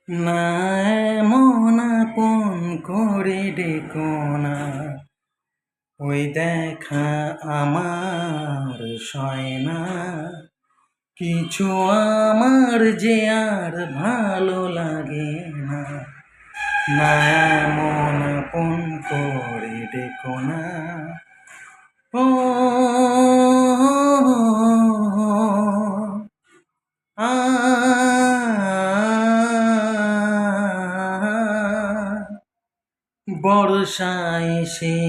না এমন আপন করে ডেকো না, ওই দেখা আমার সয় না। কিছু আমার যে আর ভালো লাগে না, না এমন আপন করে ডেকো না। ও আ বর্ষা এসে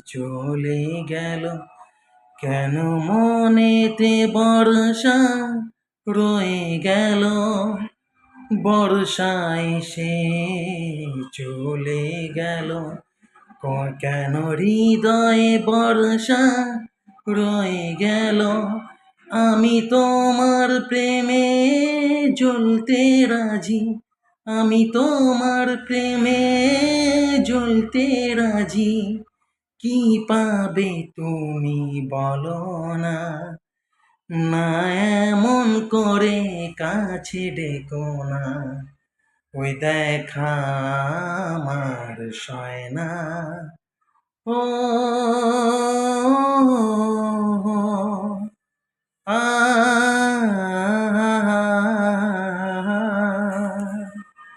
চলে গেল, কেন মনেতে বর্ষা রয়ে গেল। বর্ষা এসে চলে গেল, কেন হৃদয়ে বর্ষা রয়ে গেল। আমি তোমার প্রেমে জ্বলতে রাজি, আমি তোমার প্রেমে জ্বলতে রাজি। কি পাবে তুমি বলো না, না এমন করে কাছে ডেকো না, ওই দেখা আমার সয় না। ও